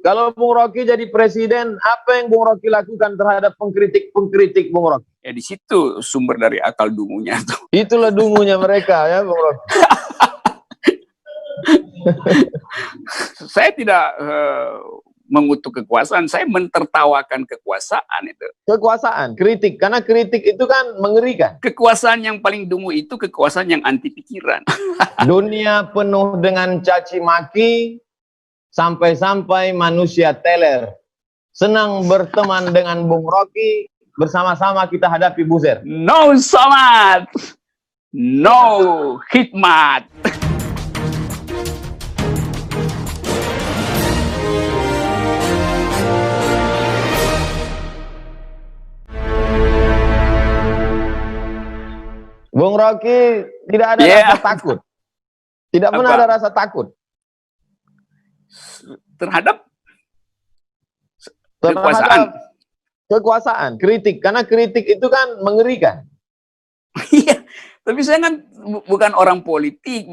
Kalau Bung Rocky jadi presiden, apa yang Bung Rocky lakukan terhadap pengkritik Bung Rocky? Ya di situ sumber dari akal dungunya tuh. Itulah dungunya mereka ya Bung Rocky. Saya tidak mengutuk kekuasaan, saya mentertawakan kekuasaan itu. Kekuasaan, kritik, karena kritik itu kan mengerikan. Kekuasaan yang paling dungu itu kekuasaan yang anti pikiran. Dunia penuh dengan caci maki, sampai-sampai manusia teler. Senang berteman dengan Bung Rocky, bersama-sama kita hadapi buzzer. No salat, no khidmat. Bung Rocky tidak ada rasa takut. Tidak pernah ada rasa takut. Terhadap kekuasaan, kritik, karena kritik itu kan mengerikan. Iya, tapi saya kan bukan orang politik,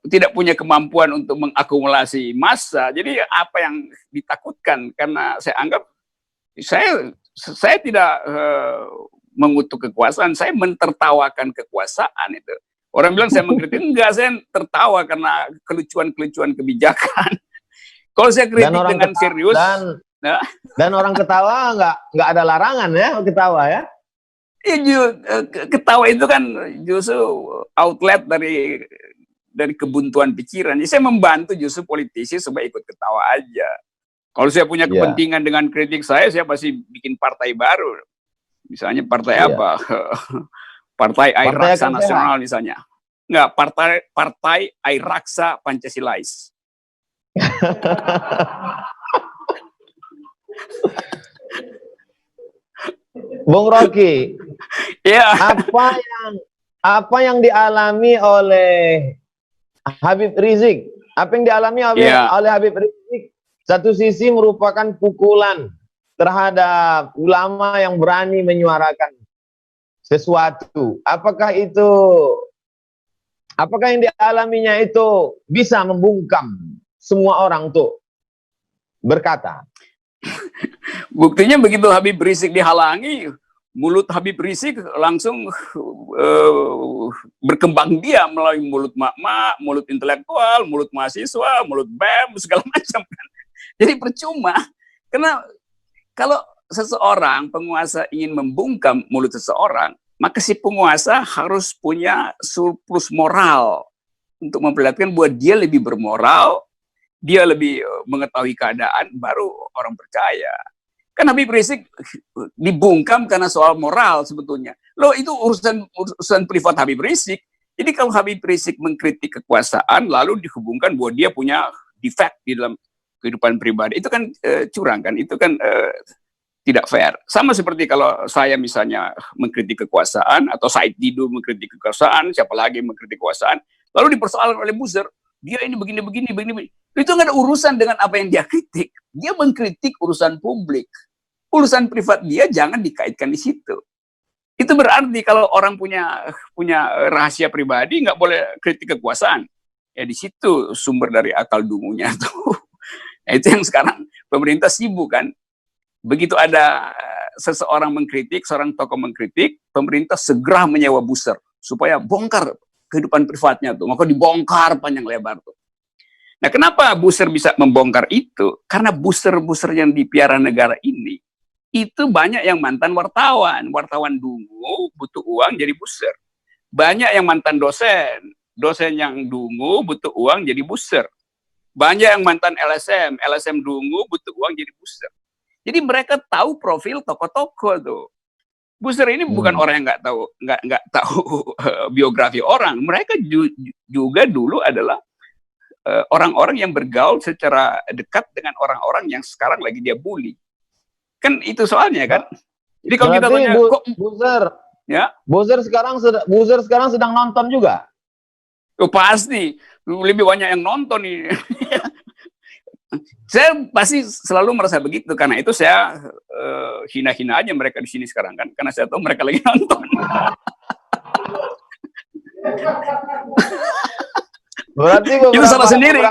tidak punya kemampuan untuk mengakumulasi massa. Jadi apa yang ditakutkan? Karena saya anggap saya tidak mengutuk kekuasaan, saya mentertawakan kekuasaan itu. Orang bilang saya mengkritik, enggak, saya tertawa karena kelucuan-kelucuan kebijakan. Kalau saya kritik dengan serius, dan orang ketawa nggak ada larangan ya ketawa ya. Ketawa itu kan justru outlet dari kebuntuan pikiran. Jadi saya membantu justru politisi supaya ikut ketawa aja. Kalau saya punya kepentingan dengan kritik saya pasti bikin partai baru. Misalnya partai apa? Partai Air Raksa Nasional misalnya. Enggak, partai Air Raksa Pancasilais. Bung Rocky, apa yang dialami oleh Habib Rizik? Apa yang dialami oleh Habib Rizik? Satu sisi merupakan pukulan terhadap ulama yang berani menyuarakan sesuatu. Apakah yang dialaminya itu bisa membungkam semua orang tuh berkata? Buktinya begitu Habib Rizik dihalangi, mulut Habib Rizik langsung berkembang biak melalui mulut mak-mak, mulut intelektual, mulut mahasiswa, mulut BEM, segala macam kan. Jadi percuma, karena kalau seseorang penguasa ingin membungkam mulut seseorang, maka si penguasa harus punya surplus moral untuk memperlihatkan bahwa dia lebih bermoral, dia lebih mengetahui keadaan, baru orang percaya. Kan Habib Rizik dibungkam karena soal moral sebetulnya. Loh, itu urusan privat Habib Rizik. Jadi kalau Habib Rizik mengkritik kekuasaan, lalu dihubungkan bahwa dia punya defect di dalam kehidupan pribadi, itu kan curang kan, itu kan tidak fair. Sama seperti kalau saya misalnya mengkritik kekuasaan, atau Said Didu mengkritik kekuasaan, siapa lagi mengkritik kekuasaan, lalu dipersoalkan oleh buzzer, dia ini begini. Itu nggak ada urusan dengan apa yang dia kritik. Dia mengkritik urusan publik. Urusan privat dia jangan dikaitkan di situ. Itu berarti kalau orang punya rahasia pribadi nggak boleh kritik kekuasaan. Ya di situ sumber dari akal dungunya tuh. Nah, itu yang sekarang pemerintah sibuk kan. Begitu ada seseorang mengkritik, seorang tokoh mengkritik, pemerintah segera menyewa buzzer supaya bongkar kehidupan privatnya tuh. Maka dibongkar panjang lebar tuh. Nah, kenapa buzzer bisa membongkar itu? Karena buzzer-buzzer yang dipiara negara ini itu banyak yang mantan wartawan. Wartawan dungu butuh uang jadi buzzer. Banyak yang mantan dosen. Dosen yang dungu butuh uang jadi buzzer. Banyak yang mantan LSM. LSM dungu butuh uang jadi buzzer. Jadi mereka tahu profil tokoh-tokoh tuh. Buzzer ini bukan orang yang nggak tahu biografi orang. Mereka juga dulu adalah orang-orang yang bergaul secara dekat dengan orang-orang yang sekarang lagi dia bully. Kan itu soalnya kan. Jadi kalau kita tanya kok buzzer sekarang sedang nonton juga. Oh, pasti lebih banyak yang nonton nih. Saya pasti selalu merasa begitu, karena itu saya hina-hina aja mereka di sini sekarang kan, karena saya tahu mereka lagi nonton. Berarti itu salah sendiri.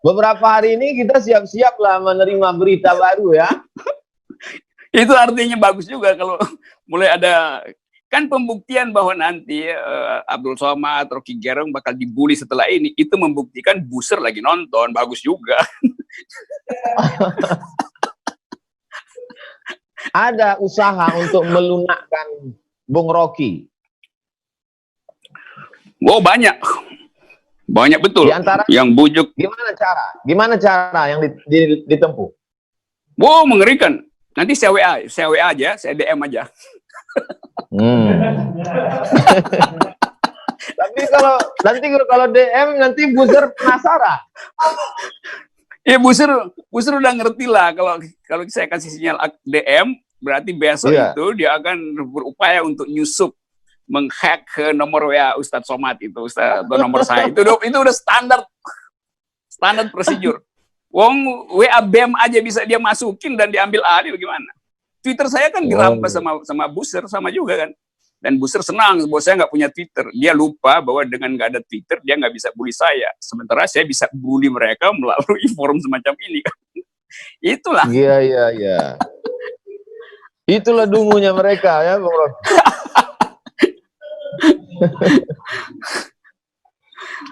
beberapa hari ini kita siap-siap lah menerima berita baru ya. Itu artinya bagus juga kalau mulai ada kan pembuktian bahwa nanti Abdul Somad, Rocky Gerung bakal dibully setelah ini, itu membuktikan Buser lagi nonton, bagus juga. Ada usaha untuk melunakkan Bung Rocky. Oh, banyak betul. Di antara yang bujuk. Gimana cara yang ditempuh? Wow, mengerikan. Nanti saya WA aja, saya DM aja. Tapi kalau DM nanti Buser penasaran. Ya Buser udah ngerti lah kalau saya kasih sinyal DM berarti besok itu dia akan berupaya untuk nyusup menghack ke nomor WA Ustadz Somad itu, atau nomor saya itu udah standar prosedur. Wong WA BEM aja bisa dia masukin dan diambil alih, bagaimana? Twitter saya kan dirampas sama Buser, sama juga kan. Dan Buser senang bahwa saya nggak punya Twitter. Dia lupa bahwa dengan nggak ada Twitter dia nggak bisa bully saya. Sementara saya bisa bully mereka melalui forum semacam ini kan. Itulah. Iya. Itulah dungunya mereka ya, Bung Rocky.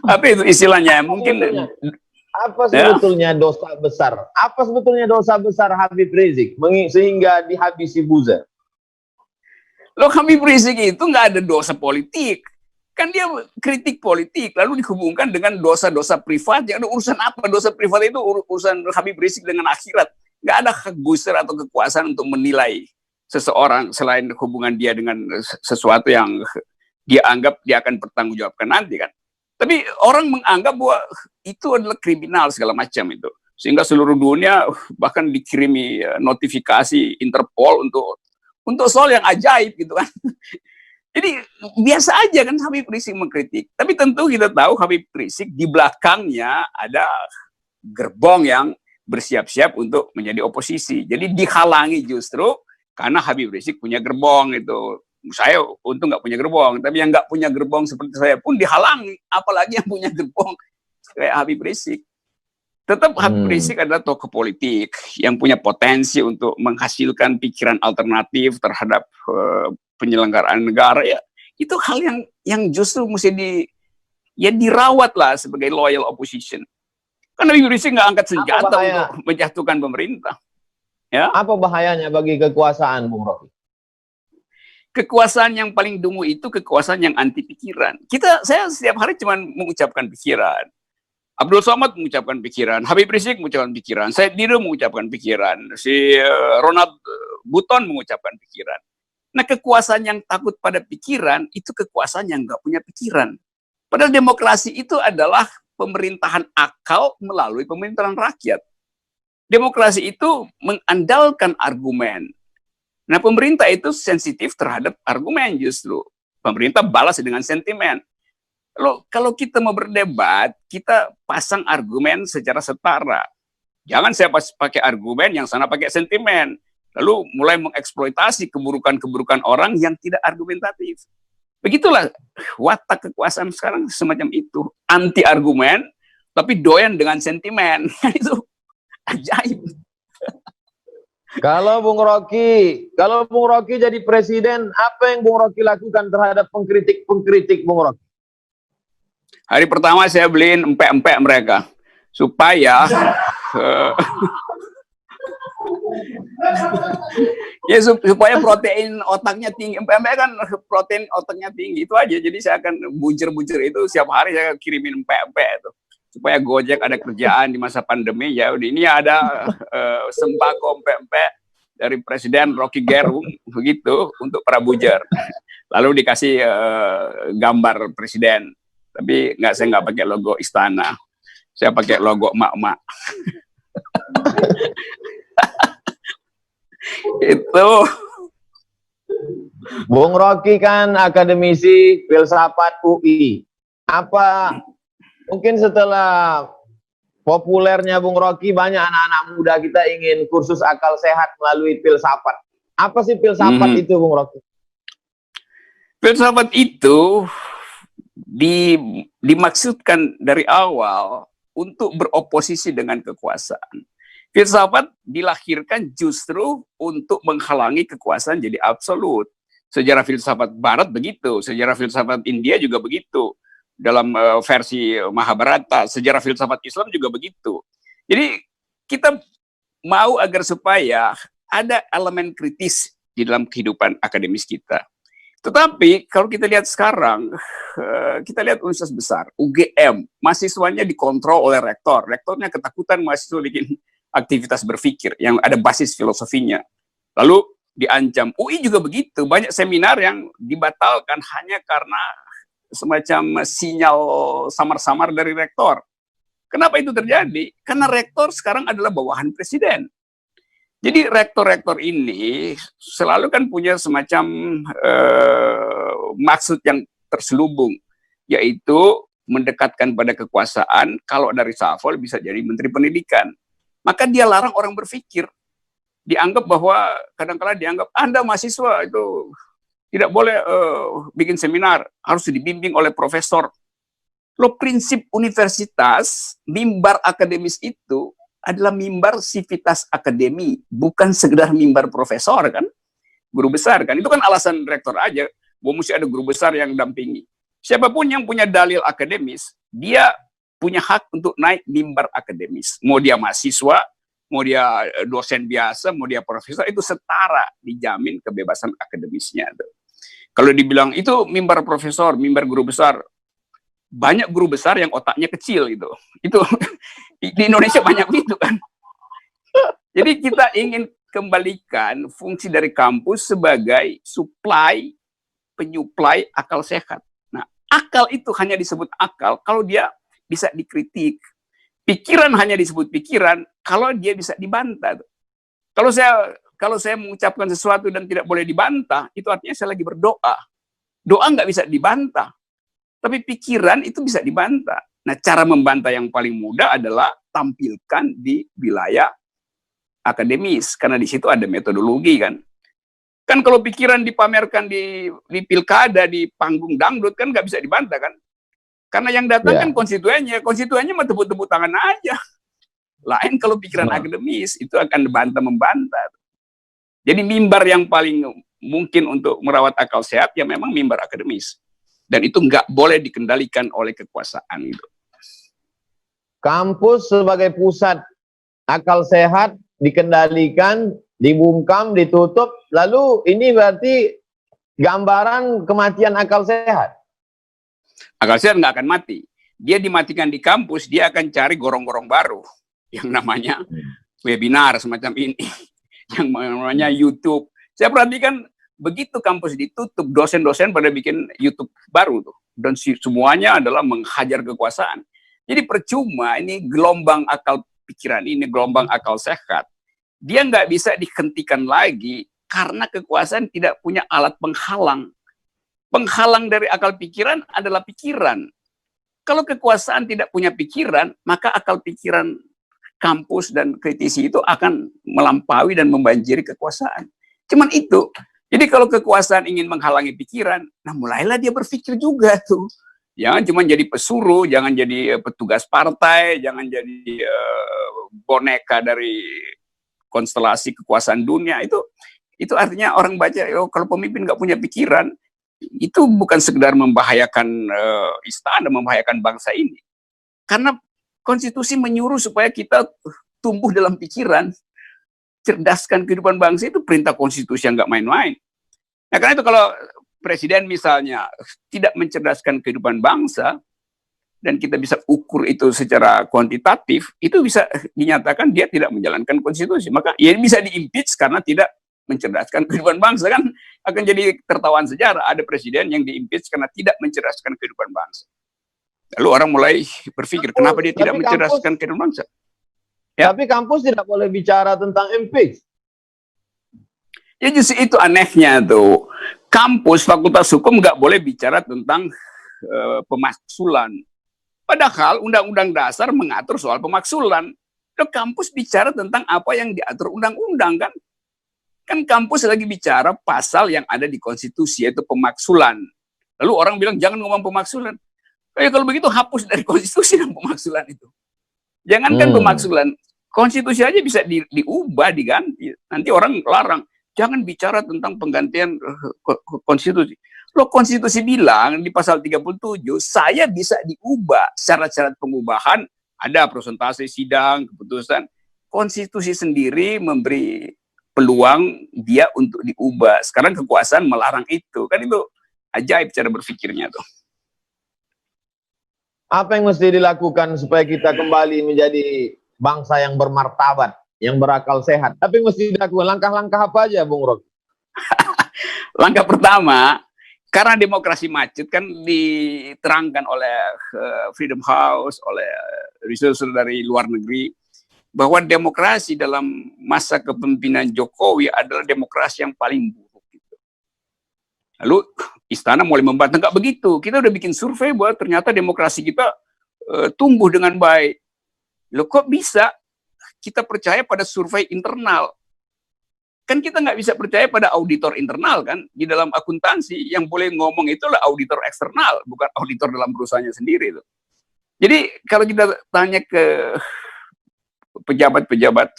Apa itu istilahnya? Mungkin apa sebetulnya dosa besar? Apa sebetulnya dosa besar Habib Rizik sehingga dihabisi Buser? Loh, Habib Rizik itu nggak ada dosa politik. Kan dia kritik politik, lalu dihubungkan dengan dosa-dosa privat. Yang ada urusan apa? Dosa privat itu urusan Habib Rizik dengan akhirat. Nggak ada hak Buser atau kekuasaan untuk menilai seseorang selain hubungan dia dengan sesuatu yang dia anggap dia akan bertanggungjawabkan nanti kan. Tapi orang menganggap bahwa itu adalah kriminal segala macam itu. Sehingga seluruh dunia bahkan dikirimi notifikasi Interpol untuk soal yang ajaib gitu kan. Jadi biasa aja kan Habib Rizik mengkritik. Tapi tentu kita tahu Habib Rizik di belakangnya ada gerbong yang bersiap-siap untuk menjadi oposisi. Jadi dihalangi justru karena Habib Rizik punya gerbong itu. Saya untung nggak punya gerbong, tapi yang nggak punya gerbong seperti saya pun dihalangi, apalagi yang punya gerbong kayak Habib Rizik. Tetap Habib Rizik adalah tokoh politik yang punya potensi untuk menghasilkan pikiran alternatif terhadap penyelenggaraan negara ya. Itu hal yang justru mesti dirawat lah sebagai loyal opposition. Karena Habib Rizik nggak angkat senjata untuk menjatuhkan pemerintah. Ya. Apa bahayanya bagi kekuasaan, Bung Rocky? Kekuasaan yang paling dungu itu kekuasaan yang anti pikiran. Saya setiap hari cuma mengucapkan pikiran. Abdul Somad mengucapkan pikiran, Habib Rizik mengucapkan pikiran, Said Didu mengucapkan pikiran, si Ronald Buton mengucapkan pikiran. Nah, kekuasaan yang takut pada pikiran itu kekuasaan yang nggak punya pikiran. Padahal demokrasi itu adalah pemerintahan akal melalui pemerintahan rakyat. Demokrasi itu mengandalkan argumen. Nah, pemerintah itu sensitif terhadap argumen justru. Pemerintah balas dengan sentimen. Kalau kita mau berdebat, kita pasang argumen secara setara. Jangan saya pakai argumen, yang sana pakai sentimen. Lalu mulai mengeksploitasi keburukan-keburukan orang yang tidak argumentatif. Begitulah watak kekuasaan sekarang semacam itu. Anti argumen, tapi doyan dengan sentimen. Itu ajaib. Kalau Bung Rocky jadi presiden, apa yang Bung Rocky lakukan terhadap pengkritik Bung Rocky? Hari pertama saya beliin empek-empek mereka supaya supaya protein otaknya tinggi. Empek-empek kan protein otaknya tinggi, itu aja. Jadi saya akan bujur-bujur itu setiap hari saya kirimin empek-empek itu supaya Gojek ada kerjaan di masa pandemi. Ya udah, ini ada sembako empek-empek dari Presiden Rocky Gerung begitu untuk para bujur. Lalu dikasih gambar presiden. Tapi saya nggak pakai logo istana. Saya pakai logo emak-emak. Itu. Bung Rocky kan akademisi filsafat UI. Apa mungkin setelah populernya Bung Rocky, banyak anak-anak muda kita ingin kursus akal sehat melalui filsafat. Apa sih filsafat itu, Bung Rocky? Filsafat itu dimaksudkan dari awal untuk beroposisi dengan kekuasaan. Filsafat dilahirkan justru untuk menghalangi kekuasaan jadi absolut. Sejarah filsafat Barat begitu, sejarah filsafat India juga begitu. Dalam versi Mahabharata, sejarah filsafat Islam juga begitu. Jadi kita mau agar supaya ada elemen kritis di dalam kehidupan akademis kita. Tetapi kalau kita lihat sekarang, kita lihat universitas besar, UGM, mahasiswanya dikontrol oleh rektor. Rektornya ketakutan mahasiswa bikin aktivitas berpikir yang ada basis filosofinya. Lalu diancam. UI juga begitu, banyak seminar yang dibatalkan hanya karena semacam sinyal samar-samar dari rektor. Kenapa itu terjadi? Karena rektor sekarang adalah bawahan presiden. Jadi rektor-rektor ini selalu kan punya semacam maksud yang terselubung, yaitu mendekatkan pada kekuasaan. Kalau dari Safol bisa jadi menteri pendidikan, maka dia larang orang berpikir. Dianggap bahwa kadang-kala dianggap Anda mahasiswa itu tidak boleh bikin seminar, harus dibimbing oleh profesor. Lo prinsip universitas, mimbar akademis itu adalah mimbar sivitas akademi, bukan sekedar mimbar profesor kan, guru besar kan. Itu kan alasan rektor aja, bahwa mesti ada guru besar yang dampingi. Siapapun yang punya dalil akademis, dia punya hak untuk naik mimbar akademis. Mau dia mahasiswa, mau dia dosen biasa, mau dia profesor, itu setara, dijamin kebebasan akademisnya. Kalau dibilang itu mimbar profesor, mimbar guru besar, banyak guru besar yang otaknya kecil gitu. Itu di Indonesia banyak gitu kan. Jadi kita ingin kembalikan fungsi dari kampus sebagai supply, penyuplai akal sehat. Nah, akal itu hanya disebut akal kalau dia bisa dikritik. Pikiran hanya disebut pikiran kalau dia bisa dibantah. Kalau saya mengucapkan sesuatu dan tidak boleh dibantah, itu artinya saya lagi berdoa. Doa nggak bisa dibantah. Tapi pikiran itu bisa dibantah. Nah, cara membantah yang paling mudah adalah tampilkan di wilayah akademis. Karena di situ ada metodologi kan. Kan kalau pikiran dipamerkan di pilkada, di panggung dangdut, kan nggak bisa dibantah kan. Karena yang datang kan konstituennya mah tepuk-tepuk tangan aja. Lain kalau pikiran akademis, itu akan membantah. Jadi mimbar yang paling mungkin untuk merawat akal sehat, ya memang mimbar akademis. Dan itu nggak boleh dikendalikan oleh kekuasaan itu. Kampus sebagai pusat akal sehat dikendalikan, dibungkam, ditutup. Lalu ini berarti gambaran kematian akal sehat. Akal sehat nggak akan mati. Dia dimatikan di kampus, dia akan cari gorong-gorong baru yang namanya webinar semacam ini, yang namanya YouTube. Saya perhatikan begitu kampus ditutup, dosen-dosen pada bikin YouTube baru tuh, dan semuanya adalah menghajar kekuasaan. Jadi percuma ini gelombang akal pikiran ini, gelombang akal sehat, dia nggak bisa dihentikan lagi karena kekuasaan tidak punya alat penghalang. Penghalang dari akal pikiran adalah pikiran. Kalau kekuasaan tidak punya pikiran, maka akal pikiran kampus dan kritisi itu akan melampaui dan membanjiri kekuasaan. Cuman itu. Jadi kalau kekuasaan ingin menghalangi pikiran, nah mulailah dia berpikir juga tuh. Jangan cuma jadi pesuruh, jangan jadi petugas partai, jangan jadi boneka dari konstelasi kekuasaan dunia. Itu artinya orang baca, kalau pemimpin nggak punya pikiran, itu bukan sekedar membahayakan istana, membahayakan bangsa ini. Karena konstitusi menyuruh supaya kita tumbuh dalam pikiran, cerdaskan kehidupan bangsa, itu perintah konstitusi yang nggak main-main. Nah, karena itu kalau presiden misalnya tidak mencerdaskan kehidupan bangsa, dan kita bisa ukur itu secara kuantitatif, itu bisa dinyatakan dia tidak menjalankan konstitusi. Maka ya bisa di-impeach karena tidak mencerdaskan kehidupan bangsa. Kan akan jadi tertawaan sejarah, ada presiden yang di-impeach karena tidak mencerdaskan kehidupan bangsa. Lalu orang mulai berpikir, kenapa dia tidak mencerdaskan kehidupan bangsa? Ya. Tapi kampus tidak boleh bicara tentang impeach. Ya justru itu anehnya tuh. Kampus Fakultas Hukum nggak boleh bicara tentang pemaksulan. Padahal Undang-Undang Dasar mengatur soal pemaksulan. Loh, kampus bicara tentang apa yang diatur undang-undang kan? Kan kampus lagi bicara pasal yang ada di konstitusi, yaitu pemaksulan. Lalu orang bilang jangan ngomong pemaksulan. Kalau begitu hapus dari konstitusi dan pemaksulan itu. Jangankan pemakzulan, konstitusi aja bisa diubah, diganti. Nanti orang larang, jangan bicara tentang penggantian konstitusi. Loh, konstitusi bilang di pasal 37, saya bisa diubah. Syarat-syarat pengubahan, ada prosentase sidang, keputusan. Konstitusi sendiri memberi peluang dia untuk diubah. Sekarang kekuasaan melarang itu. Kan itu ajaib cara berpikirnya tuh. Apa yang mesti dilakukan supaya kita kembali menjadi bangsa yang bermartabat, yang berakal sehat? Tapi mesti dilakukan langkah-langkah apa aja, Bung Rocky? Langkah pertama, karena demokrasi macet kan diterangkan oleh Freedom House, oleh researcher dari luar negeri, bahwa demokrasi dalam masa kepemimpinan Jokowi adalah demokrasi yang paling buruk. Gitu. Lalu istana mulai membantah, nggak begitu. Kita udah bikin survei bahwa ternyata demokrasi kita tumbuh dengan baik. Loh, kok bisa kita percaya pada survei internal? Kan kita nggak bisa percaya pada auditor internal kan. Di dalam akuntansi yang boleh ngomong itulah auditor eksternal, bukan auditor dalam perusahaannya sendiri. Tuh. Jadi kalau kita tanya ke pejabat-pejabat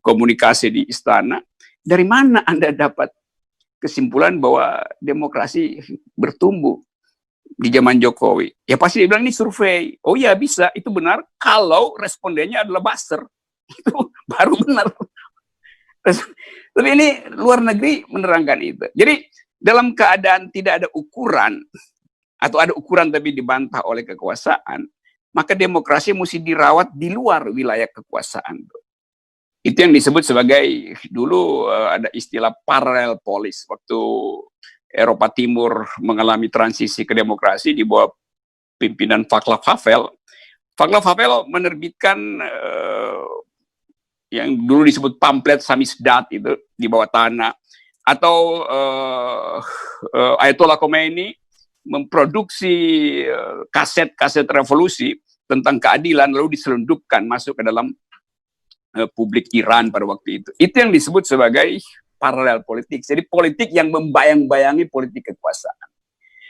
komunikasi di istana, dari mana Anda dapat kesimpulan bahwa demokrasi bertumbuh di zaman Jokowi? Ya pasti dia bilang ini survei. Oh ya bisa, itu benar kalau respondennya adalah buzzer. Itu baru benar. Tapi ini luar negeri menerangkan itu. Jadi dalam keadaan tidak ada ukuran, atau ada ukuran tapi dibantah oleh kekuasaan, maka demokrasi mesti dirawat di luar wilayah kekuasaan. Itu yang disebut sebagai, dulu ada istilah parallel polis, waktu Eropa Timur mengalami transisi ke demokrasi di bawah pimpinan Václav Havel. Václav Havel menerbitkan yang dulu disebut pamflet samizdat itu di bawah tanah, atau Ayatollah Khomeini memproduksi kaset-kaset revolusi tentang keadilan lalu diselundupkan masuk ke dalam publik Iran pada waktu itu. Itu yang disebut sebagai paralel politik. Jadi politik yang membayang-bayangi politik kekuasaan.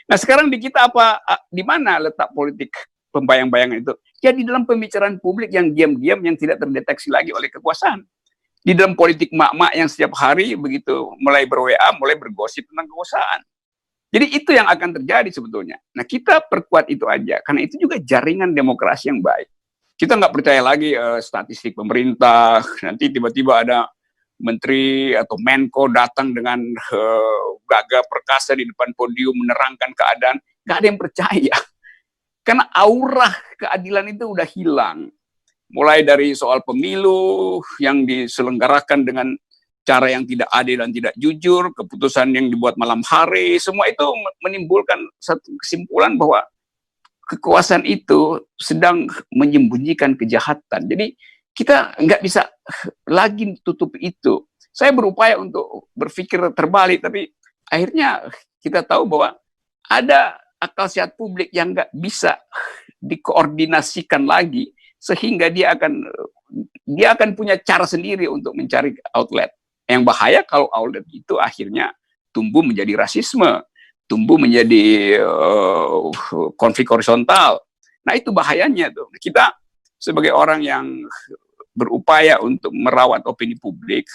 Nah sekarang di kita apa? Di mana letak politik pembayang-bayangan itu? Ya di dalam pembicaraan publik yang diam-diam yang tidak terdeteksi lagi oleh kekuasaan. Di dalam politik mak-mak yang setiap hari begitu mulai ber-WA, mulai bergosip tentang kekuasaan. Jadi itu yang akan terjadi sebetulnya. Nah kita perkuat itu aja, karena itu juga jaringan demokrasi yang baik. Kita nggak percaya lagi statistik pemerintah, nanti tiba-tiba ada menteri atau Menko datang dengan gagah perkasa di depan podium menerangkan keadaan, nggak ada yang percaya. Karena aura keadilan itu udah hilang. Mulai dari soal pemilu yang diselenggarakan dengan cara yang tidak adil dan tidak jujur, keputusan yang dibuat malam hari, semua itu menimbulkan satu kesimpulan bahwa kekuasaan itu sedang menyembunyikan kejahatan. Jadi kita nggak bisa lagi tutup itu. Saya berupaya untuk berpikir terbalik, tapi akhirnya kita tahu bahwa ada akal sehat publik yang nggak bisa dikoordinasikan lagi, sehingga dia akan punya cara sendiri untuk mencari outlet. Yang bahaya kalau outlet itu akhirnya tumbuh menjadi rasisme, tumbuh menjadi konflik horizontal. Nah itu bahayanya tuh. Kita sebagai orang yang berupaya untuk merawat opini publik,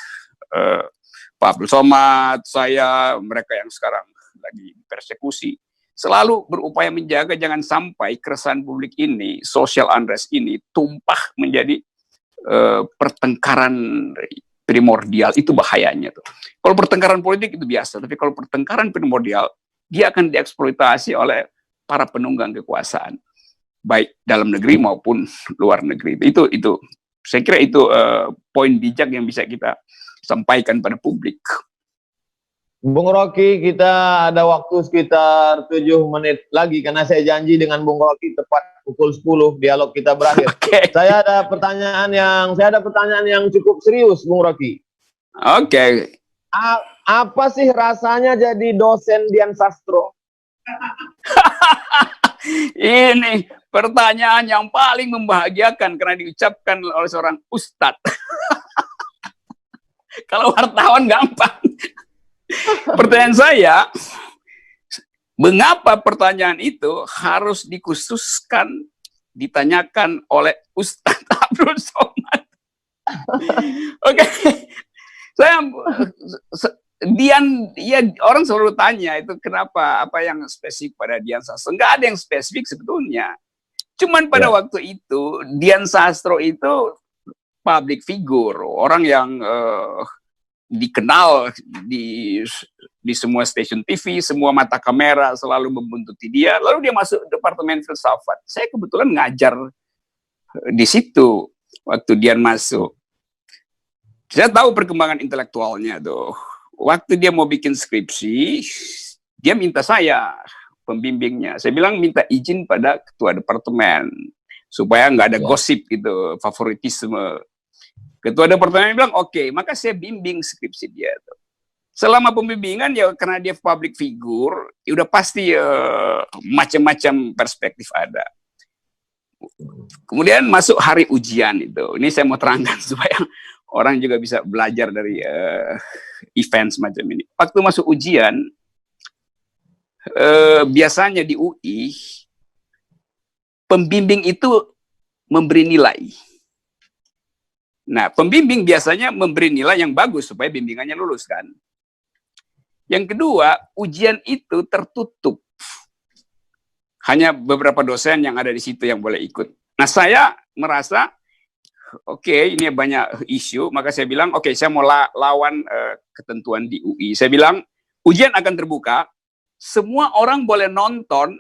Pak Abdul Somad, saya, mereka yang sekarang lagi persekusi, selalu berupaya menjaga jangan sampai keresahan publik ini, social unrest ini tumpah menjadi pertengkaran primordial. Itu bahayanya tuh. Kalau pertengkaran politik itu biasa, tapi kalau pertengkaran primordial, dia akan dieksploitasi oleh para penunggang kekuasaan, baik dalam negeri maupun luar negeri. Itu saya kira itu poin bijak yang bisa kita sampaikan pada publik. Bung Rocky, kita ada waktu sekitar 7 menit lagi karena saya janji dengan Bung Rocky tepat pukul 10 dialog kita berakhir. Okay. Saya ada pertanyaan yang cukup serius, Bung Rocky. Oke. Apa sih rasanya jadi dosen Dian Sastro? Ini pertanyaan yang paling membahagiakan karena diucapkan oleh seorang ustadz. Kalau wartawan gampang. Pertanyaan saya, mengapa pertanyaan itu harus dikhususkan ditanyakan oleh Ustadz Abdul Somad. Oke, saya Dian, ya orang selalu tanya itu kenapa, apa yang spesifik pada Dian Sastro? Nggak ada yang spesifik sebetulnya. Cuman pada waktu itu Dian Sastro itu public figure, orang yang dikenal di semua stasiun TV, semua mata kamera selalu membuntuti dia. Lalu dia masuk departemen filsafat. Saya kebetulan ngajar di situ waktu Dian masuk. Saya tahu perkembangan intelektualnya tuh. Waktu dia mau bikin skripsi, dia minta saya pembimbingnya. Saya bilang minta izin pada ketua departemen supaya nggak ada gosip gitu, favoritisme. Ketua departemen bilang oke, maka saya bimbing skripsi dia tuh. Selama pembimbingan ya karena dia public figure, ya udah pasti macam-macam perspektif ada. Kemudian masuk hari ujian itu. Ini saya mau terangkan supaya orang juga bisa belajar dari event semacam ini. Waktu masuk ujian, biasanya di UI, pembimbing itu memberi nilai. Nah, pembimbing biasanya memberi nilai yang bagus supaya bimbingannya lulus kan. Yang kedua, ujian itu tertutup. Hanya beberapa dosen yang ada di situ yang boleh ikut. Nah, saya merasa, oke, ini banyak isu, maka saya bilang, oke, saya mau lawan ketentuan di UI. Saya bilang, ujian akan terbuka, semua orang boleh nonton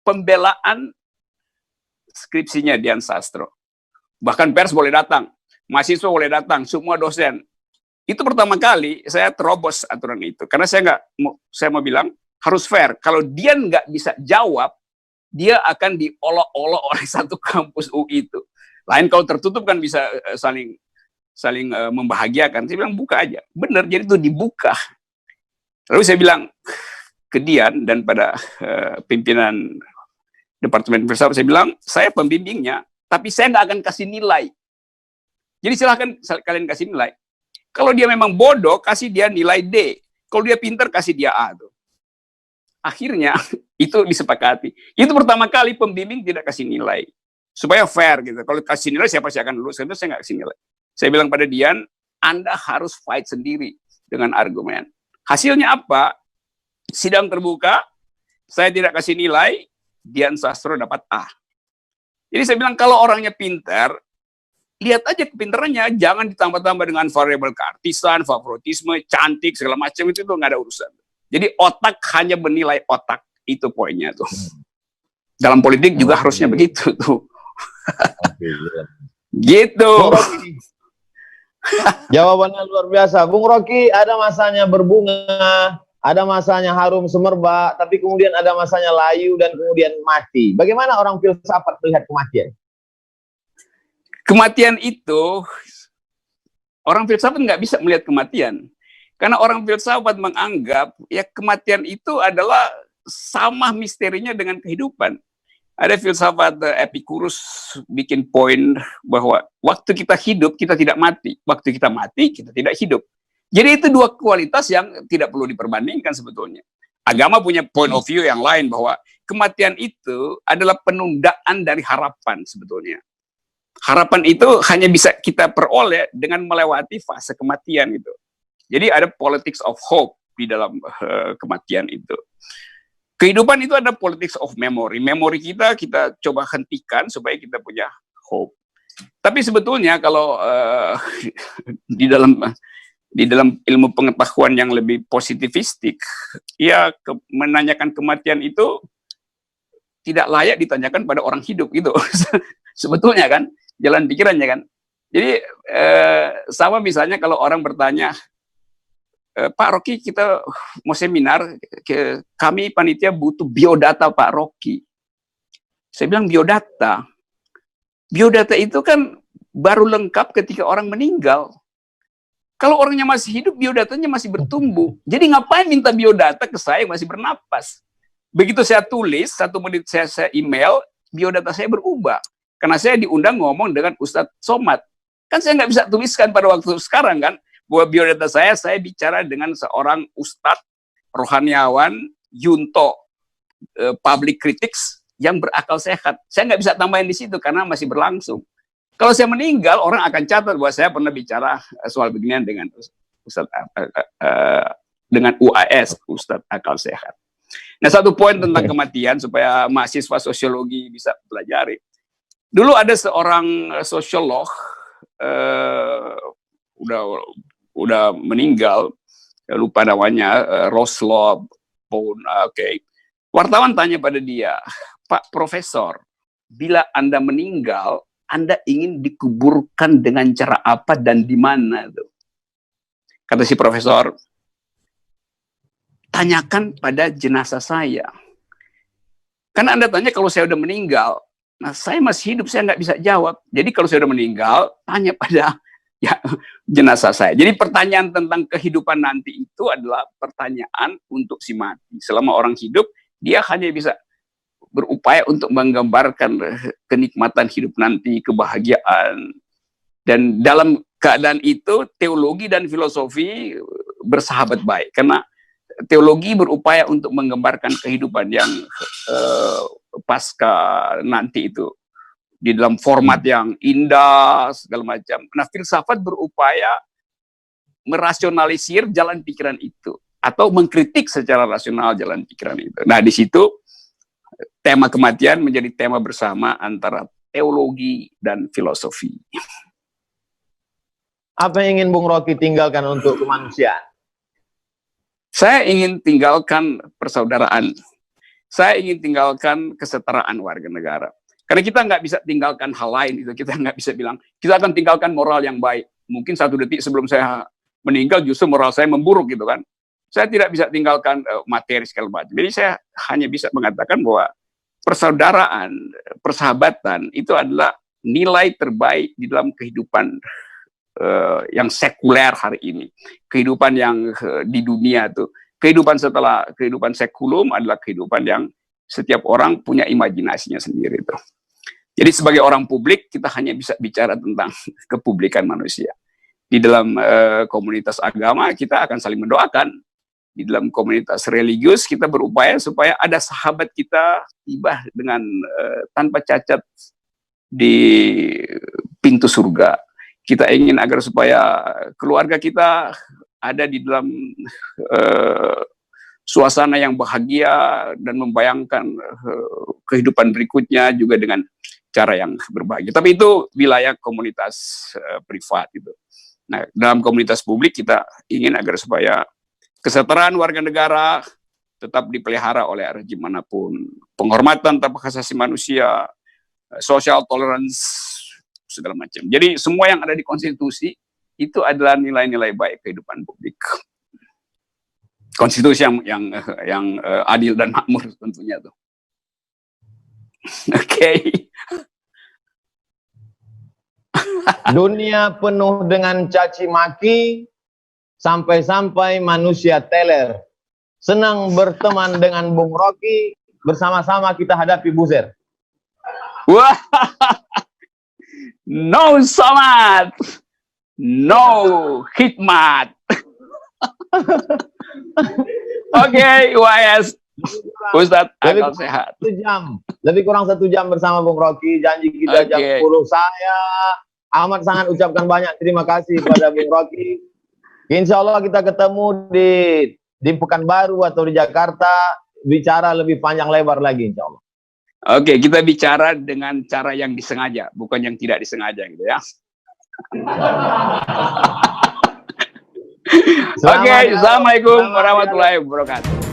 pembelaan skripsinya Dian Sastro. Bahkan pers boleh datang, mahasiswa boleh datang, semua dosen. Itu pertama kali saya terobos aturan itu. Karena saya mau bilang, harus fair. Kalau Dian nggak bisa jawab, dia akan diolok-olok oleh satu kampus UI itu. Lain kalau tertutup kan bisa saling membahagiakan. Saya bilang buka aja. Benar, jadi itu dibuka. Lalu saya bilang ke Dian dan pada pimpinan Departemen Filsafat, saya bilang, saya pembimbingnya, tapi saya nggak akan kasih nilai. Jadi silahkan kalian kasih nilai. Kalau dia memang bodoh, kasih dia nilai D. Kalau dia pintar, kasih dia A. Tuh. Akhirnya, itu disepakati. Itu pertama kali pembimbing tidak kasih nilai. Supaya fair gitu. Kalau kasih nilai, siapa sih akan lulus? Itu saya nggak kasih nilai. Saya bilang pada Dian, Anda harus fight sendiri dengan argumen. Hasilnya apa? Sidang terbuka, saya tidak kasih nilai, Dian Sastro dapat A. Jadi saya bilang, kalau orangnya pintar, lihat aja kepintarannya, jangan ditambah-tambah dengan variabel keartisan, favoritisme, cantik, segala macam, itu nggak ada urusan. Jadi otak hanya bernilai otak, itu poinnya tuh. Dalam politik juga harusnya begitu tuh. Gitu. Jawabannya luar biasa. Bung Rocky, ada masanya berbunga, ada masanya harum semerbak, tapi kemudian ada masanya layu dan kemudian mati. Bagaimana orang filsafat melihat kematian? Kematian itu, orang filsafat nggak bisa melihat kematian. Karena orang filsafat menganggap ya kematian itu adalah sama misterinya dengan kehidupan. Ada filsafat Epicurus bikin poin bahwa waktu kita hidup kita tidak mati, waktu kita mati kita tidak hidup. Jadi itu dua kualitas yang tidak perlu diperbandingkan sebetulnya. Agama punya point of view yang lain bahwa kematian itu adalah penundaan dari harapan sebetulnya. Harapan itu hanya bisa kita peroleh dengan melewati fase kematian itu. Jadi ada politics of hope di dalam kematian itu. Kehidupan itu ada politics of memory. Memori kita coba hentikan supaya kita punya hope. Tapi sebetulnya kalau di dalam ilmu pengetahuan yang lebih positivistik, ya menanyakan kematian itu tidak layak ditanyakan pada orang hidup gitu. Sebetulnya kan, jalan pikirannya kan. Jadi sama misalnya kalau orang bertanya, Pak Rocky, kita mau seminar, kami panitia butuh biodata Pak Rocky. Saya bilang biodata. Biodata itu kan baru lengkap ketika orang meninggal. Kalau orangnya masih hidup, biodatanya masih bertumbuh. Jadi ngapain minta biodata ke saya yang masih bernapas? Begitu saya tulis, 1 menit saya email, biodata saya berubah. Karena saya diundang ngomong dengan Ustadz Somad. Kan saya nggak bisa tuliskan pada waktu sekarang kan, bahwa biodata saya bicara dengan seorang Ustadz rohaniawan, Yunto, public critics, yang berakal sehat. Saya nggak bisa tambahin di situ karena masih berlangsung. Kalau saya meninggal, orang akan catat bahwa saya pernah bicara soal beginian dengan Ustadz dengan UAS, Ustadz Akal Sehat. Nah, satu poin tentang kematian supaya mahasiswa sosiologi bisa pelajari. Dulu ada seorang sosiolog udah meninggal, lupa namanya, Roslow. Oke. Wartawan tanya pada dia, Pak Profesor, bila Anda meninggal, Anda ingin dikuburkan dengan cara apa dan di mana? Kata si profesor, tanyakan pada jenazah saya. Karena Anda tanya kalau saya udah meninggal, nah saya masih hidup, saya nggak bisa jawab. Jadi kalau saya udah meninggal, tanya pada jenazah saya. Jadi pertanyaan tentang kehidupan nanti itu adalah pertanyaan untuk si mati. Selama orang hidup, dia hanya bisa berupaya untuk menggambarkan kenikmatan hidup nanti, kebahagiaan. Dan dalam keadaan itu, teologi dan filosofi bersahabat baik. Karena teologi berupaya untuk menggambarkan kehidupan yang pasca nanti itu. Di dalam format yang indah, segala macam. Nah, filsafat berupaya merasionalisir jalan pikiran itu. Atau mengkritik secara rasional jalan pikiran itu. Nah, di situ tema kematian menjadi tema bersama antara teologi dan filosofi. Apa yang ingin Bung Rocky tinggalkan untuk kemanusiaan? Saya ingin tinggalkan persaudaraan. Saya ingin tinggalkan kesetaraan warga negara. Karena kita nggak bisa tinggalkan hal lain. Kita nggak bisa bilang, kita akan tinggalkan moral yang baik. Mungkin 1 detik sebelum saya meninggal justru moral saya memburuk gitu kan. Saya tidak bisa tinggalkan materi segala macam. Jadi saya hanya bisa mengatakan bahwa persaudaraan, persahabatan itu adalah nilai terbaik di dalam kehidupan yang sekuler hari ini. Kehidupan yang di dunia tuh. Kehidupan setelah kehidupan sekulum adalah kehidupan yang setiap orang punya imajinasinya sendiri tuh. Jadi sebagai orang publik kita hanya bisa bicara tentang kepublikan manusia. Di dalam komunitas agama kita akan saling mendoakan. Di dalam komunitas religius kita berupaya supaya ada sahabat kita tiba dengan tanpa cacat di pintu surga. Kita ingin agar supaya keluarga kita ada di dalam suasana yang bahagia dan membayangkan kehidupan berikutnya juga dengan cara yang berbahagia. Tapi itu wilayah komunitas privat itu. Nah, dalam komunitas publik kita ingin agar supaya kesetaraan warga negara tetap dipelihara oleh rejim manapun. Penghormatan terhadap hak asasi manusia, social tolerance, segala macam. Jadi semua yang ada di konstitusi itu adalah nilai-nilai baik kehidupan publik. Konstitusi yang adil dan makmur tentunya tuh. Oke. Dunia penuh dengan caci maki, sampai-sampai manusia teler. Senang berteman dengan Bung Rocky, bersama-sama kita hadapi buzzer. Wah, no somat, no hikmat. Oke, UAS, Ustadz Akal Sehat. Lebih kurang 1 jam bersama Bung Rocky. Janji kita jam 10. Saya amat sangat ucapkan banyak terima kasih pada Bung Rocky. Insya Allah kita ketemu di Pekanbaru atau di Jakarta, bicara lebih panjang lebar lagi insya Allah. Oke, kita bicara dengan cara yang disengaja, bukan yang tidak disengaja gitu ya. Oke, assalamualaikum warahmatullahi wabarakatuh.